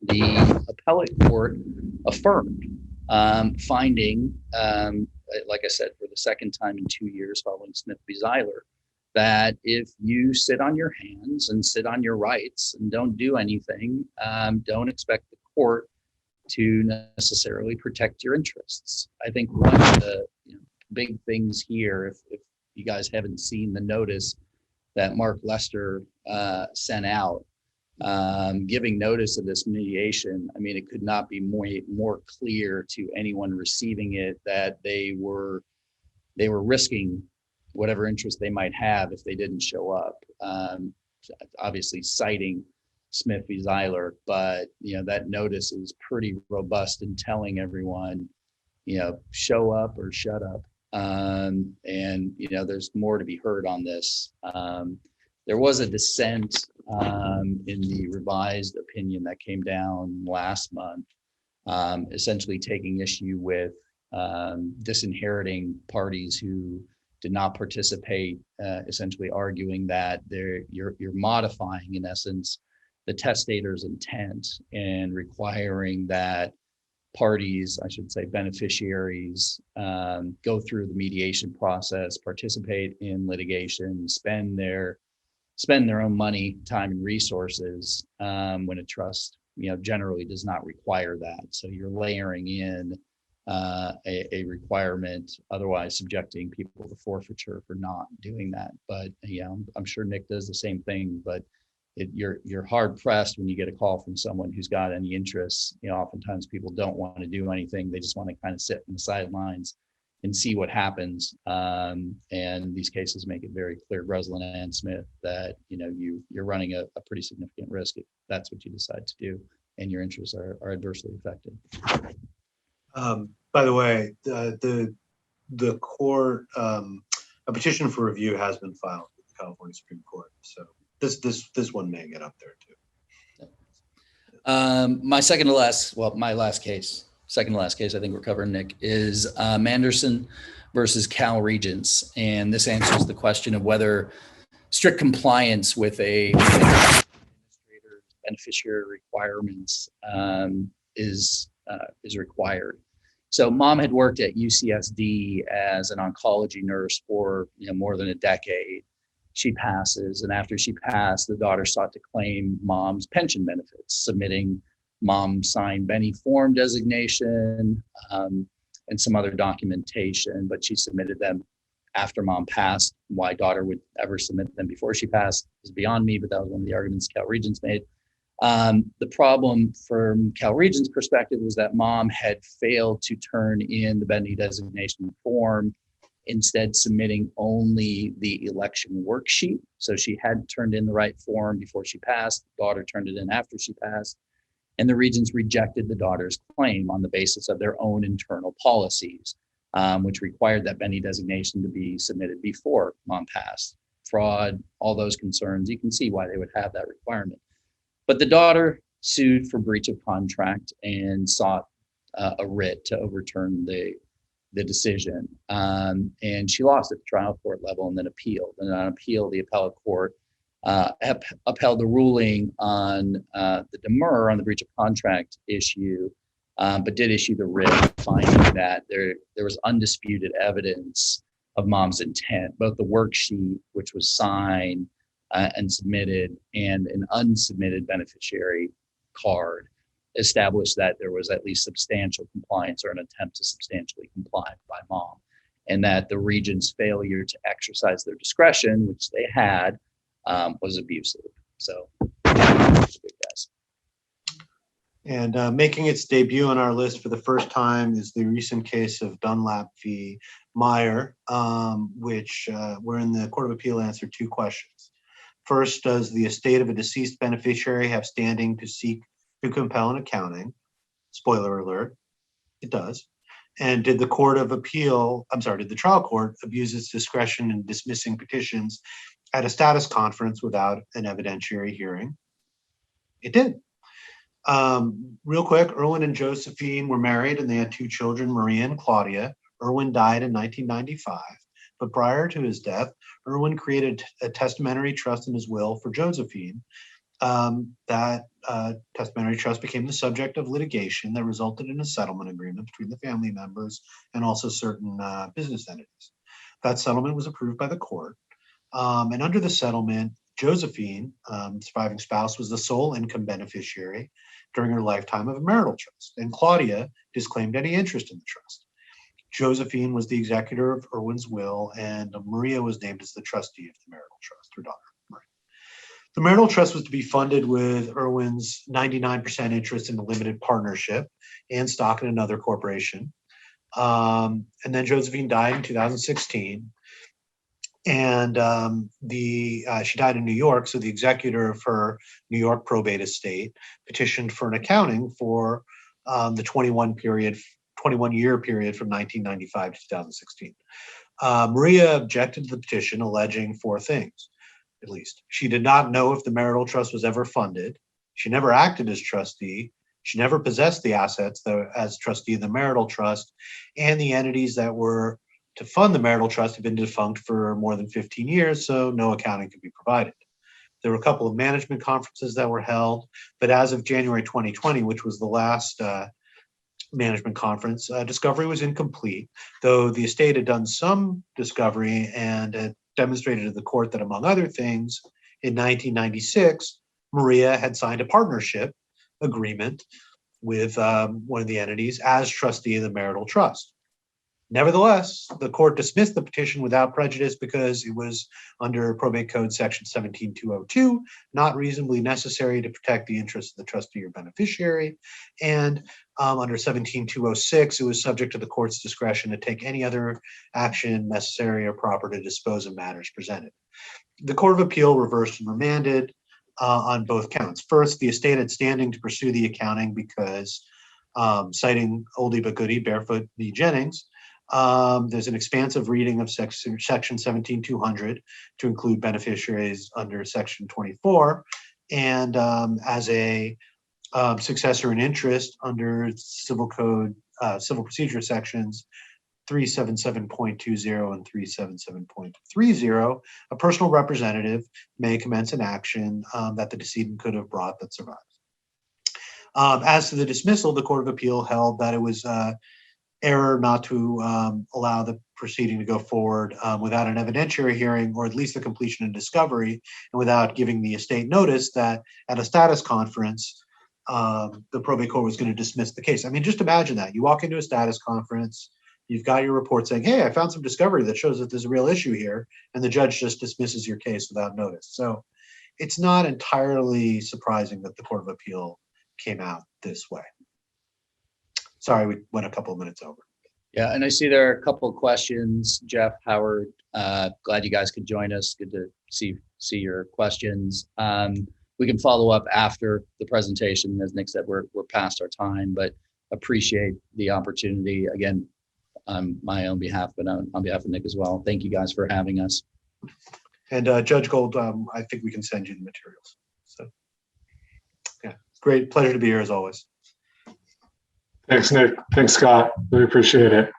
The appellate court affirmed, finding, like I said, for the second time in 2 years following Smith v. Zeiler, that if you sit on your hands and sit on your rights and don't do anything, don't expect the court to necessarily protect your interests. I think one of the big things here, if you guys haven't seen the notice that Mark Lester sent out, giving notice of this mediation, I mean, it could not be more clear to anyone receiving it that they were risking whatever interest they might have if they didn't show up. Obviously citing Smith v. Zeiler, but that notice is pretty robust in telling everyone, show up or shut up. And there's more to be heard on this. There was a dissent in the revised opinion that came down last month, essentially taking issue with disinheriting parties who did not participate, essentially arguing that you're modifying, in essence, the testator's intent and requiring that parties, I should say beneficiaries, go through the mediation process, participate in litigation, spend their spend their own money, time, and resources when a trust, generally does not require that. So you're layering in a requirement, otherwise subjecting people to forfeiture for not doing that. But I'm sure Nick does the same thing. But you're hard pressed when you get a call from someone who's got any interests. Oftentimes people don't want to do anything; they just want to kind of sit in the sidelines and see what happens. And these cases make it very clear, Breslin and Smith, that you're running a pretty significant risk if that's what you decide to do, and your interests are adversely affected. By the way, the court, a petition for review has been filed with the California Supreme Court. So this one may get up there too. My last case, I think we're covering, Nick, is Manderson versus Cal Regents. And this answers the question of whether strict compliance with a administrator's beneficiary requirements is required. So mom had worked at UCSD as an oncology nurse for more than a decade. She passes, and after she passed, the daughter sought to claim mom's pension benefits, submitting mom's signed Benny form designation and some other documentation, but she submitted them after mom passed. Why daughter would ever submit them before she passed is beyond me, but that was one of the arguments Cal Regents made. The problem from Cal Regents' perspective was that mom had failed to turn in the Benny designation form, instead submitting only the election worksheet. So she had turned in the right form before she passed. Daughter turned it in after she passed. And the Regents rejected the daughter's claim on the basis of their own internal policies, which required that Benny designation to be submitted before mom passed. Fraud, all those concerns, you can see why they would have that requirement. But the daughter sued for breach of contract and sought a writ to overturn the decision. And she lost at the trial court level and then appealed. And on appeal, the appellate court upheld the ruling on the demur on the breach of contract issue, but did issue the writ, finding that there was undisputed evidence of mom's intent. Both the worksheet, which was signed and submitted, and an unsubmitted beneficiary card established that there was at least substantial compliance or an attempt to substantially comply by mom, and that the Regents' failure to exercise their discretion, which they had, was abusive. So, guys. And making its debut on our list for the first time is the recent case of Dunlap v. Meyer, which where in the Court of Appeal answered two questions. First, does the estate of a deceased beneficiary have standing to seek to compel an accounting? Spoiler alert, it does. And did the trial court abuse its discretion in dismissing petitions at a status conference without an evidentiary hearing? It did. Real quick, Erwin and Josephine were married and they had two children, Maria and Claudia. Erwin died in 1995, but prior to his death, Erwin created a testamentary trust in his will for Josephine. That testamentary trust became the subject of litigation that resulted in a settlement agreement between the family members and also certain business entities. That settlement was approved by the court. And under the settlement, Josephine, surviving spouse, was the sole income beneficiary during her lifetime of a marital trust, and Claudia disclaimed any interest in the trust. Josephine was the executor of Erwin's will, and Maria was named as the trustee of the marital trust, her daughter, Maria. The marital trust was to be funded with Erwin's 99% interest in the limited partnership and stock in another corporation. And then Josephine died in 2016. And she died in New York, so the executor of her New York probate estate petitioned for an accounting for the 21-year period from 1995 to 2016. Maria objected to the petition, alleging four things, at least. She did not know if the marital trust was ever funded. She never acted as trustee. She never possessed the assets as trustee of the marital trust, and the entities that were to fund the marital trust have been defunct for more than 15 years, so no accounting could be provided. There were a couple of management conferences that were held, but as of January 2020, which was the last management conference, discovery was incomplete, though the estate had done some discovery and demonstrated to the court that, among other things, In 1996, Maria had signed a partnership agreement with one of the entities as trustee of the marital trust. Nevertheless, the court dismissed the petition without prejudice because it was under Probate Code Section 17202, not reasonably necessary to protect the interests of the trustee or beneficiary. And under 17206, it was subject to the court's discretion to take any other action necessary or proper to dispose of matters presented. The Court of Appeal reversed and remanded on both counts. First, the estate had standing to pursue the accounting because, citing oldie but goodie, Barefoot v. Jennings, there's an expansive reading of section 17200 to include beneficiaries under section 24, and as a successor in interest under civil code, civil procedure sections 377.20 and 377.30, a personal representative may commence an action that the decedent could have brought that survives. As to the dismissal, the Court of Appeal held that it was error not to allow the proceeding to go forward without an evidentiary hearing, or at least the completion of discovery, and without giving the estate notice that at a status conference, the probate court was going to dismiss the case. I mean, just imagine that. You walk into a status conference, you've got your report saying, hey, I found some discovery that shows that there's a real issue here, and the judge just dismisses your case without notice. So it's not entirely surprising that the Court of Appeal came out this way. Sorry, we went a couple of minutes over. Yeah, and I see there are a couple of questions. Jeff, Howard, glad you guys could join us. Good to see your questions. We can follow up after the presentation. As Nick said, we're past our time, but appreciate the opportunity. Again, on my own behalf, but on behalf of Nick as well. Thank you guys for having us. And Judge Gold, I think we can send you the materials. So yeah, great pleasure to be here as always. Thanks, Nick. Thanks, Scott. Really appreciate it.